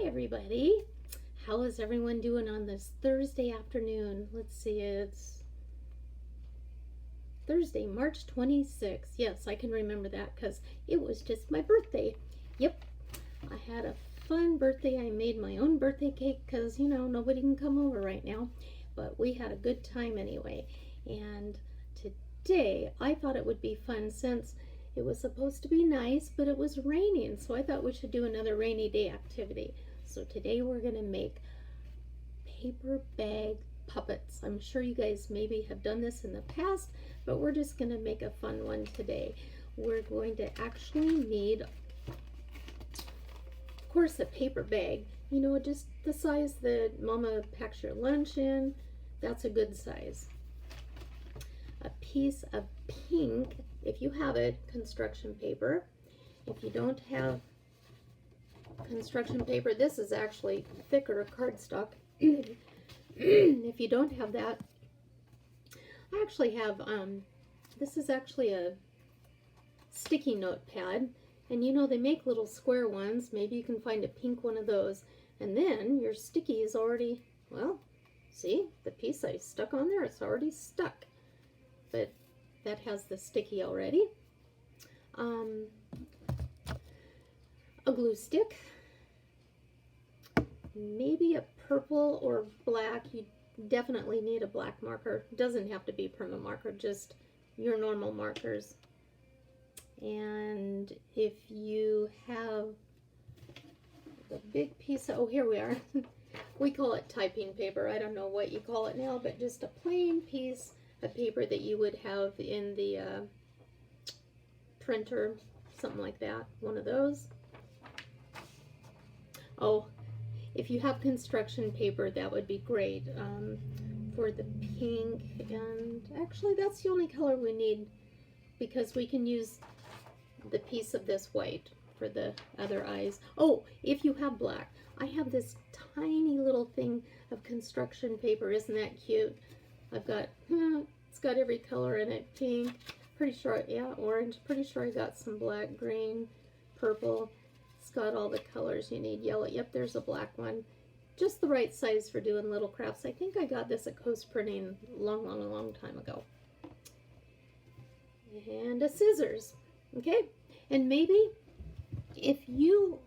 everybody. How is everyone doing on this Thursday afternoon? Let's see, it's Thursday, March 26th. Yes, I can remember that because it was just my birthday. Yep, I had a fun birthday. I made my own birthday cake because, nobody can come over right now. But we had a good time anyway. And today, I thought it would be fun since it was supposed to be nice, but it was raining. So I thought we should do another rainy day activity. So today we're going to make paper bag puppets. I'm sure you guys maybe have done this in the past, but we're just going to make a fun one today. We're going to actually need, of course, a paper bag. Just the size that Mama packs your lunch in. That's a good size. A piece of pink, if you have it, construction paper. If you don't have construction paper, this is actually thicker cardstock. If you don't have that, I actually have this is actually a sticky note pad, and they make little square ones. Maybe you can find a pink one of those, and then your sticky is already, well, see the piece I stuck on there, it's already stuck, but that has the sticky already. A glue stick, maybe a purple or black. You definitely need a black marker. It doesn't have to be perma marker, just your normal markers. And if you have the big piece of, oh, here we are. We call it typing paper. I don't know what you call it now, but just a plain piece of paper that you would have in the printer, something like that, one of those. Oh, if you have construction paper, that would be great for the pink. And actually, that's the only color we need because we can use the piece of this white for the other eyes. Oh, if you have black, I have this tiny little thing of construction paper. Isn't that cute? I've got, it's got every color in it. Pink, pretty sure, yeah, orange, pretty sure I got some black, green, purple. It's got all the colors you need. Yellow, yep, there's a black one. Just the right size for doing little crafts. I think I got this at Coast Printing a long time ago. And a scissors, okay? And maybe if you're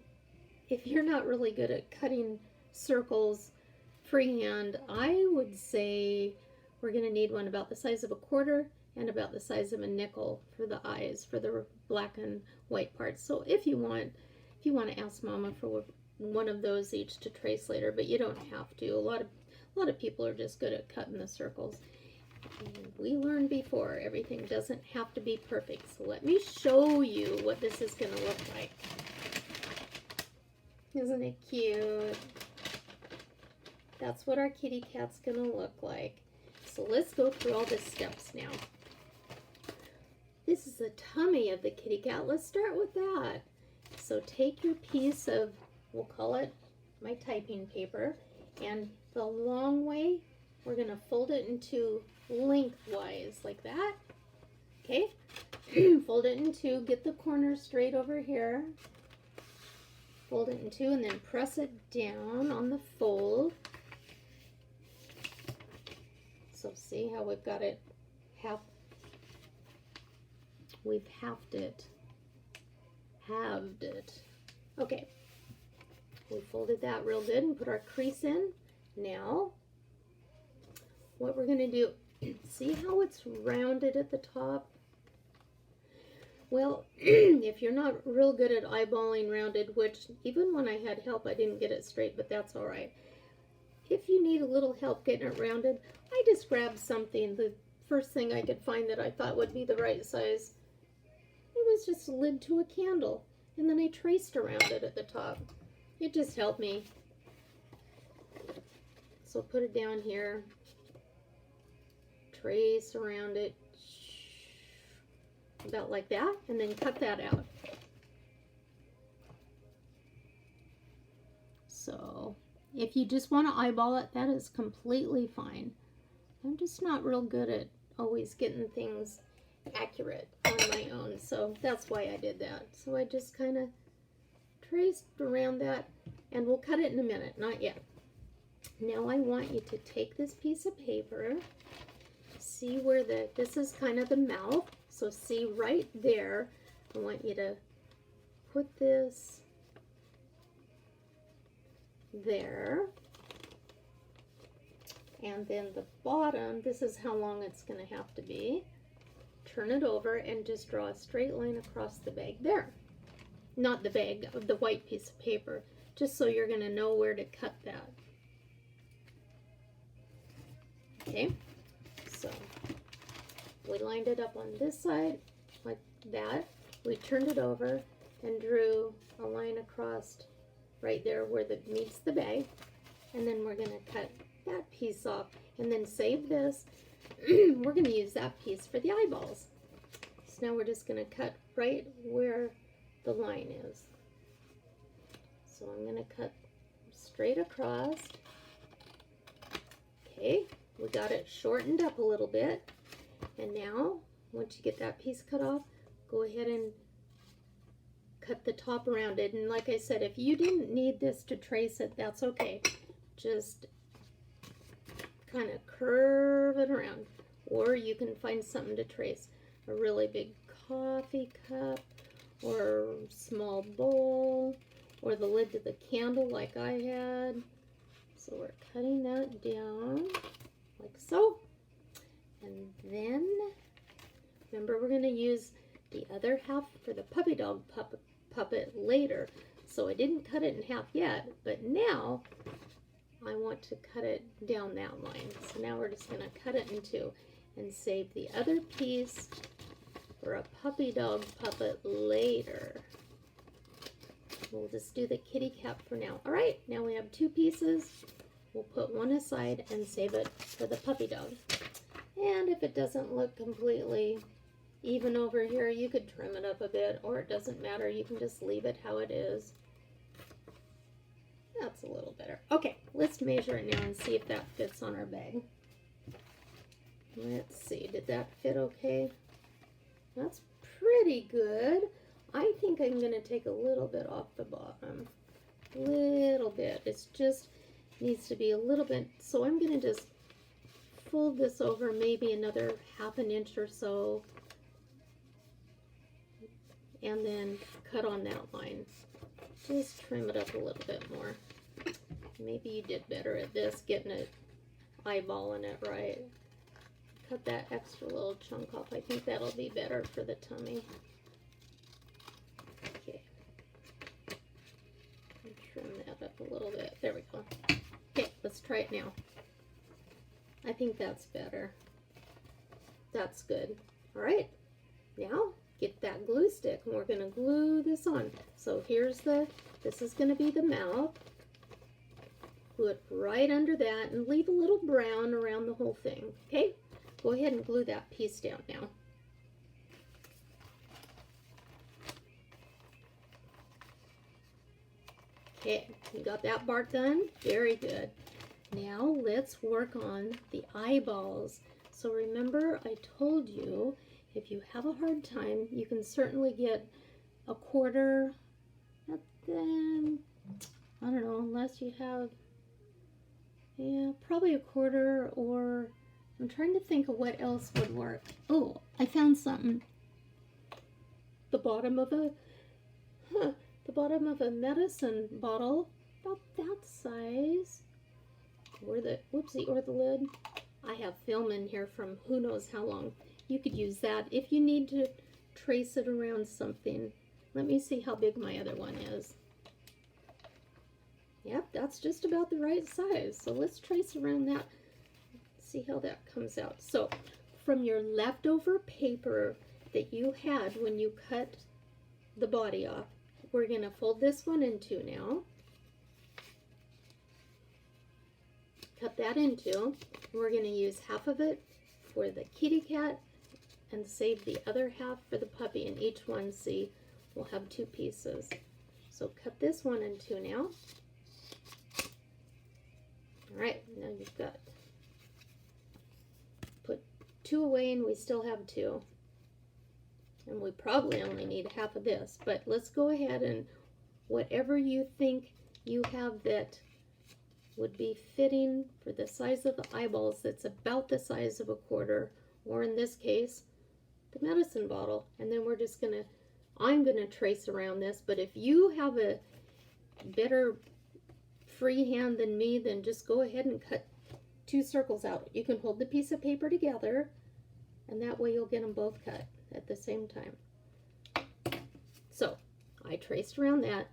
not really good at cutting circles freehand, I would say we're going to need one about the size of a quarter and about the size of a nickel for the eyes, for the black and white parts. So if you want to ask Mama for one of those each to trace later, but you don't have to. A lot of people are just good at cutting the circles. We learned before, everything doesn't have to be perfect. So let me show you what this is going to look like. Isn't it cute? That's what our kitty cat's going to look like. So let's go through all the steps now. This is the tummy of the kitty cat. Let's start with that. So take your piece of, we'll call it my typing paper, and the long way, we're going to fold it into lengthwise like that. Okay, fold it in two, get the corner straight over here, fold it in two, and then press it down on the fold. So see how we've got it we've halved it. Okay, we folded that real good and put our crease in. Now, what we're going to do, see how it's rounded at the top? Well, if you're not real good at eyeballing rounded, which even when I had help, I didn't get it straight, but that's all right. If you need a little help getting it rounded, I just grabbed something, the first thing I could find that I thought would be the right size. It was just a lid to a candle, and then I traced around it at the top. It just helped me. So put it down here, trace around it, about like that, and then cut that out. So if you just want to eyeball it, that is completely fine. I'm just not real good at always getting things accurate on my own, so that's why I did that. So I just kind of traced around that And we'll cut it in a minute, not yet. Now I want you to take this piece of paper, see where this is kind of the mouth, so see right there. I want you to put this there. And then the bottom, this is how long it's going to have to be. Turn it over and just draw a straight line across the bag there. Not the bag, the white piece of paper, just so you're going to know where to cut that. Okay, so we lined it up on this side like that. We turned it over and drew a line across right there where it meets the bag. And then we're going to cut that piece off and then save this. We're going to use that piece for the eyeballs. So now we're just going to cut right where the line is. So I'm going to cut straight across. Okay, we got it shortened up a little bit. And now, once you get that piece cut off, go ahead and cut the top around it. And like I said, if you didn't need this to trace it, that's okay. Just kind of curve it around. Or you can find something to trace. A really big coffee cup, or small bowl, or the lid to the candle like I had. So we're cutting that down like so. And then, remember, we're going to use the other half for the puppy dog puppet later. So I didn't cut it in half yet, but now I want to cut it down that line. So now we're just going to cut it in two and save the other piece for a puppy dog puppet later. We'll just do the kitty cat for now. All right, now we have two pieces. We'll put one aside and save it for the puppy dog. And if it doesn't look completely even over here, you could trim it up a bit, or it doesn't matter. You can just leave it how it is. That's a little better. Okay, let's measure it now and see if that fits on our bag. Let's see, did that fit okay? That's pretty good. I think I'm going to take a little bit off the bottom. A little bit. It's just needs to be a little bit. So I'm going to just fold this over maybe another ½ an inch or so. And then cut on that line. Just trim it up a little bit more. Maybe you did better at this, getting it, eyeballing it right. Cut that extra little chunk off. I think that'll be better for the tummy. Okay. Trim that up a little bit. There we go. Okay, let's try it now. I think that's better. That's good. All right. Now, get that glue stick and we're going to glue this on. So here's this is going to be the mouth. Glue it right under that and leave a little brown around the whole thing. Okay? Go ahead and glue that piece down now. Okay, you got that part done? Very good. Now let's work on the eyeballs. So remember, I told you, if you have a hard time, you can certainly get a quarter, but then, I don't know, unless you have, yeah, probably a quarter, or I'm trying to think of what else would work. Oh, I found something. The bottom of a medicine bottle, about that size. Or the, whoopsie, or the lid. I have film in here from who knows how long. You could use that if you need to trace it around something. Let me see how big my other one is. Yep, that's just about the right size. So let's trace around that. See how that comes out. So from your leftover paper that you had when you cut the body off, we're going to fold this one in two now. Cut that in two. We're going to use half of it for the kitty cat and save the other half for the puppy. And each one, see, will have two pieces. So cut this one in two now. All right, now you've got, put two away and we still have two. And we probably only need half of this, but let's go ahead and whatever you think you have that would be fitting for the size of the eyeballs that's about the size of a quarter, or in this case, the medicine bottle. And then we're just gonna, I'm gonna trace around this, but if you have a better free hand than me, then just go ahead and cut 2 circles out. You can hold the piece of paper together, and that way you'll get them both cut at the same time. So I traced around that.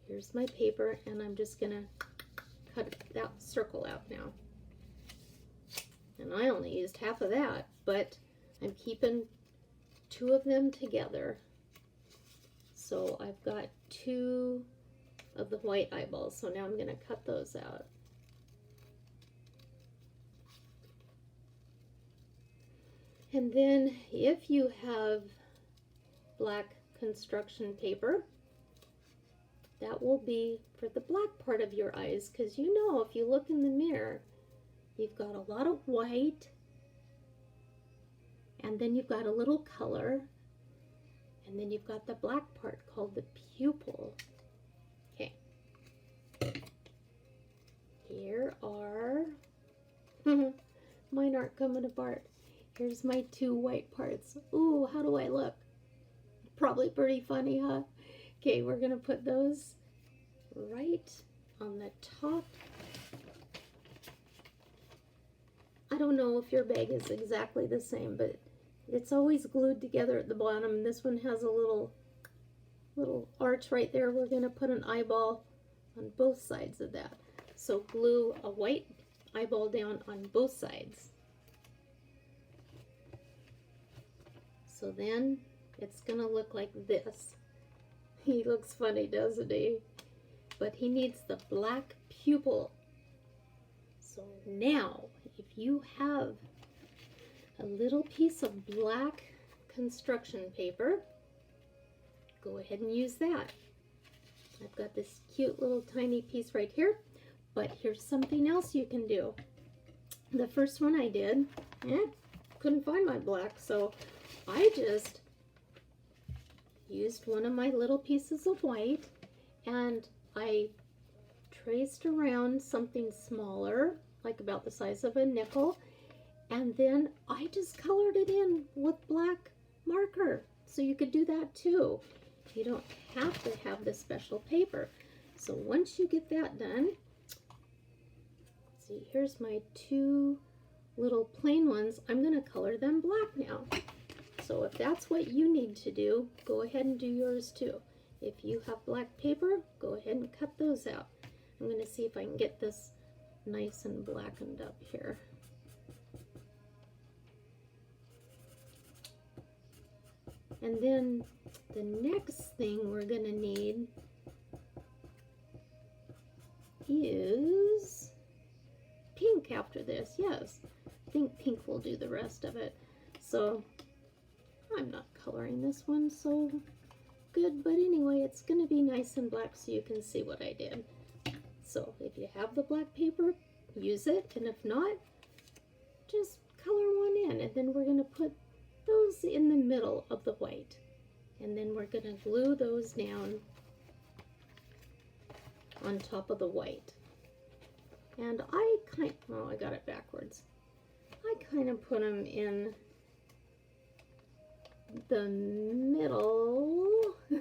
Here's my paper, and I'm just gonna cut that circle out now. And I only used half of that, but I'm keeping 2 of them together. So I've got 2 of the white eyeballs. So now I'm gonna cut those out. And then if you have black construction paper, that will be for the black part of your eyes, because you know, if you look in the mirror, you've got a lot of white, and then you've got a little color, and then you've got the black part called the pupil. Okay. Here are, mine aren't coming apart. Here's my 2 white parts. Ooh, how do I look? Probably pretty funny, huh? Okay, we're gonna put those right on the top. I don't know if your bag is exactly the same, but it's always glued together at the bottom. This one has a little arch right there. We're gonna put an eyeball on both sides of that. So glue a white eyeball down on both sides. So then it's gonna look like this. He looks funny, doesn't he? But he needs the black pupil. So now, if you have a little piece of black construction paper, go ahead and use that. I've got this cute little tiny piece right here, but here's something else you can do. The first one I did, couldn't find my black, so I just used one of my little pieces of white, and I traced around something smaller, like about the size of a nickel, and then I just colored it in with black marker. So you could do that too. You don't have to have the special paper. So once you get that done, see, here's my 2 little plain ones. I'm going to color them black now. So if that's what you need to do, go ahead and do yours too. If you have black paper, go ahead and cut those out. I'm going to see if I can get this nice and blackened up here. And then the next thing we're going to need is pink after this. Yes, I think pink will do the rest of it. So I'm not coloring this one so good, but anyway, it's going to be nice and black so you can see what I did. So if you have the black paper, use it, and if not, just color one in, and then we're going to put those in the middle of the white, and then we're going to glue those down on top of the white. And I got it backwards. I kind of put them in the middle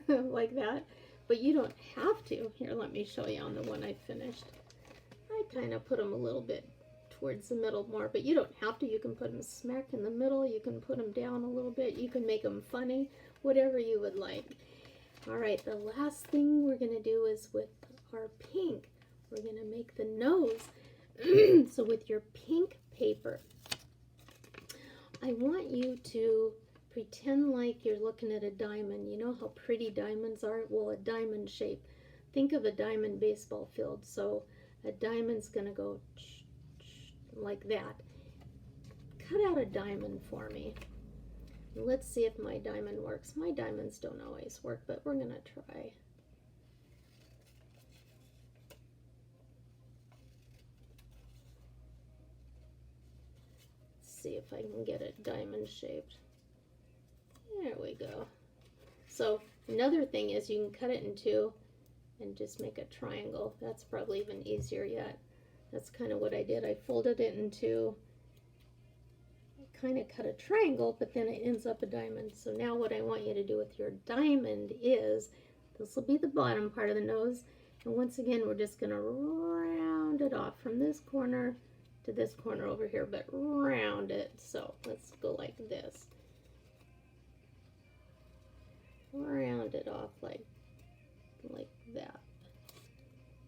like that, but you don't have to. Here, let me show you on the one I finished. I kind of put them a little bit towards the middle more, but you don't have to. You can put them smack in the middle. You can put them down a little bit. You can make them funny, whatever you would like. All right, the last thing we're going to do is with our pink. We're going to make the nose. So with your pink paper, I want you to pretend like you're looking at a diamond. You know how pretty diamonds are? Well, a diamond shape. Think of a diamond baseball field. So a diamond's going to go like that. Cut out a diamond for me. Let's see if my diamond works. My diamonds don't always work, but we're going to try. See if I can get it diamond shaped. There we go. So another thing is you can cut it in 2 and just make a triangle. That's probably even easier yet. That's kind of what I did. I folded it into, kind of cut a triangle, but then it ends up a diamond. So now what I want you to do with your diamond is, this will be the bottom part of the nose, and once again we're just going to round it off from this corner to this corner over here, but round it. So let's go like this. Round it off like that.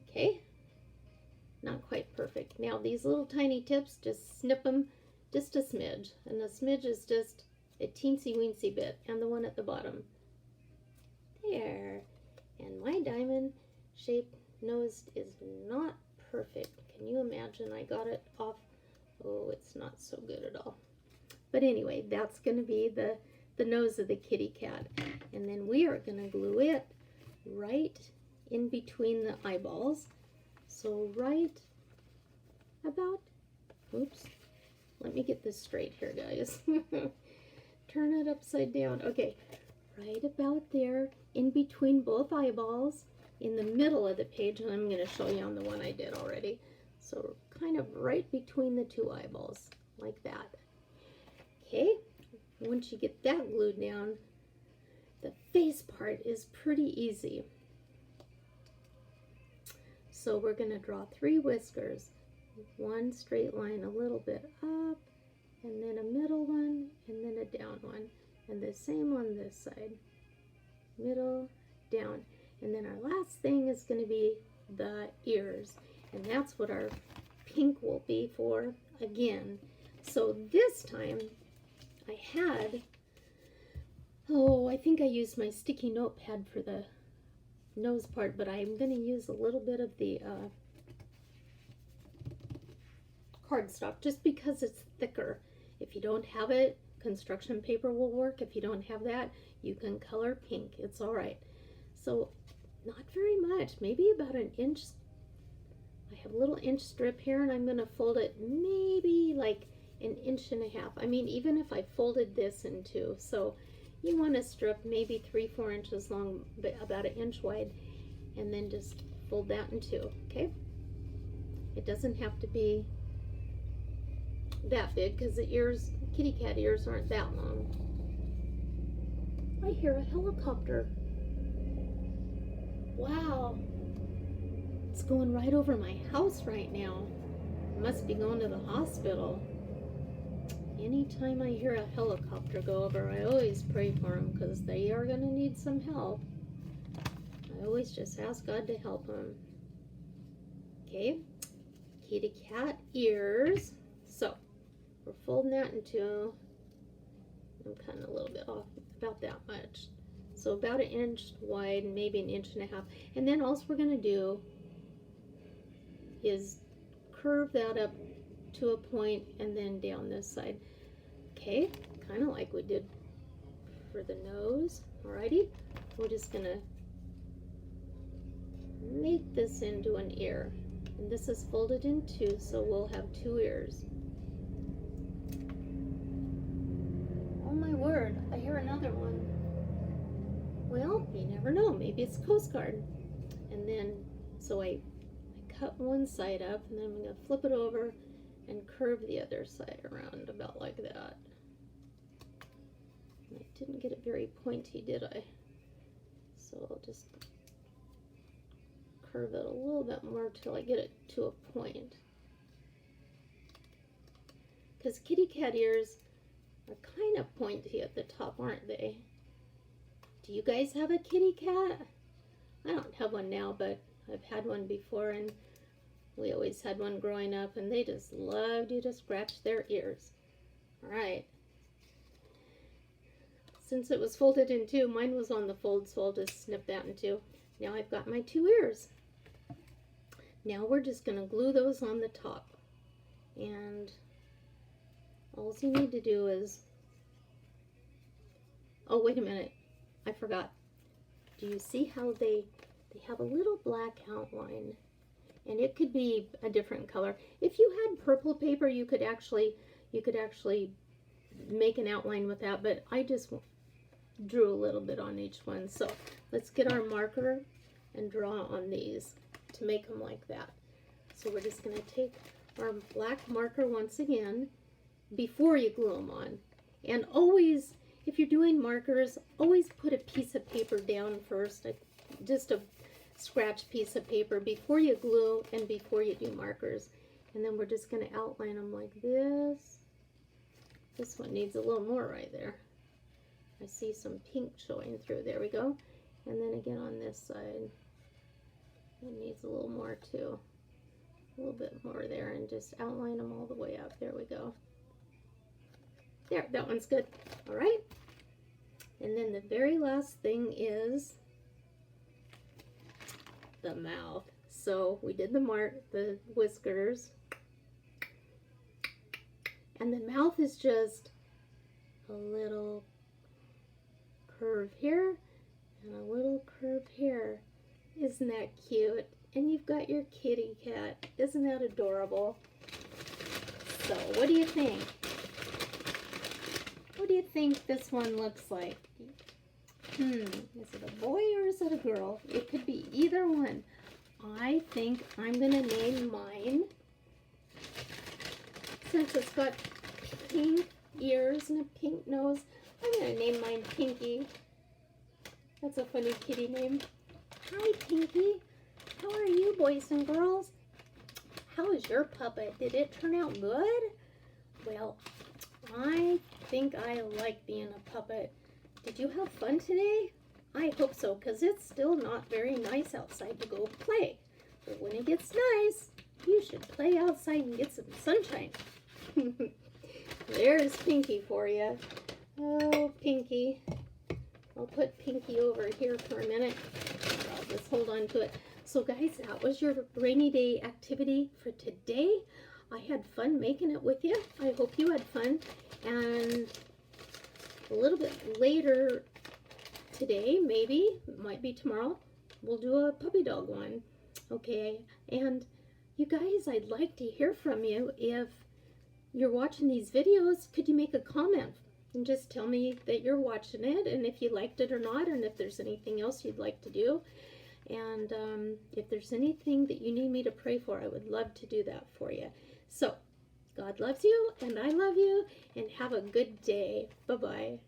Okay, not quite perfect. Now these little tiny tips, just snip them just a smidge, and the smidge is just a teensy weensy bit, and the one at the bottom there. And my diamond shaped nose is not perfect. Can you imagine? I got it off. Oh, it's not so good at all. But anyway, that's going to be the nose of the kitty cat. And then we are going to glue it right in between the eyeballs. So right about, oops, let me get this straight here, guys. Turn it upside down. Okay, right about there, in between both eyeballs, in the middle of the page, and I'm going to show you on the one I did already. So kind of right between the two eyeballs, like that. Okay, once you get that glued down, the face part is pretty easy. So we're going to draw 3 whiskers, one straight line a little bit up, and then a middle one, and then a down one, and the same on this side, middle, down. And then our last thing is going to be the ears, and that's what our pink will be for again. So this time I had, I think I used my sticky notepad for the nose part, but I'm going to use a little bit of the cardstock just because it's thicker. If you don't have it, construction paper will work. If you don't have that, you can color pink. It's all right. So not very much, maybe about an inch. I have a little inch strip here, and I'm going to fold it maybe like an inch and a half. I mean, even if I folded this in two. So you want a strip maybe 3-4 inches long, but about an inch wide, and then just fold that in two. Okay, it doesn't have to be that big because the ears, kitty cat ears, aren't that long. I hear a helicopter. Wow, it's going right over my house right now. It must be going to the hospital. Anytime I hear a helicopter go over, I always pray for them because they are going to need some help. I always just ask God to help them. Okay, kitty cat ears. So we're folding that in two. I'm cutting a little bit off, about that much. So about an inch wide, maybe an inch and a half. And then all we're going to do is curve that up to a point and then down this side. Okay, kind of like we did for the nose. Alrighty, we're just going to make this into an ear. And this is folded in two, so we'll have 2 ears. Oh my word, I hear another one. Well, you never know, maybe it's Coast Guard. And then, so I cut one side up, and then I'm going to flip it over and curve the other side around about like that. And I didn't get it very pointy, did I? So I'll just curve it a little bit more till I get it to a point. Because kitty cat ears are kind of pointy at the top, aren't they? Do you guys have a kitty cat? I don't have one now, but I've had one before, and we always had one growing up, and they just loved you to scratch their ears. All right. Since it was folded in two, mine was on the fold, so I'll just snip that in two. Now I've got my 2 ears. Now we're just going to glue those on the top. And all you need to do is, oh, wait a minute. I forgot. Do you see how they have a little black outline? And it could be a different color. If you had purple paper, you could actually make an outline with that, but I just drew a little bit on each one. So let's get our marker and draw on these to make them like that. So we're just going to take our black marker once again before you glue them on. And always, if you're doing markers, always put a piece of paper down first, just a scratch piece of paper before you glue and before you do markers. And then we're just going to outline them like this. This one needs a little more right there. I see some pink showing through. There we go. And then again on this side, it needs a little more too. A little bit more there, and just outline them all the way up. There we go. There, that one's good. All right. And then the very last thing is the mouth. So we did the whiskers, and the mouth is just a little curve here and a little curve here. Isn't that cute? And you've got your kitty cat. Isn't that adorable? So what do you think? What do you think this one looks like? Is it a boy or is it a girl? It could be either one. I think I'm going to name mine, since it's got pink ears and a pink nose, I'm going to name mine Pinky. That's a funny kitty name. Hi, Pinky. How are you, boys and girls? How is your puppet? Did it turn out good? Well, I think I like being a puppet. Did you have fun today? I hope so, because it's still not very nice outside to go play. But when it gets nice, you should play outside and get some sunshine. There's Pinky for you. Oh, Pinky. I'll put Pinky over here for a minute. I'll just hold on to it. So guys, that was your rainy day activity for today. I had fun making it with you. I hope you had fun. And a little bit later today, maybe, it might be tomorrow, we'll do a puppy dog one. Okay, and you guys, I'd like to hear from you. If you're watching these videos, could you make a comment and just tell me that you're watching it, and if you liked it or not, and if there's anything else you'd like to do. And if there's anything that you need me to pray for, I would love to do that for you. So, God loves you, and I love you, and have a good day. Bye-bye.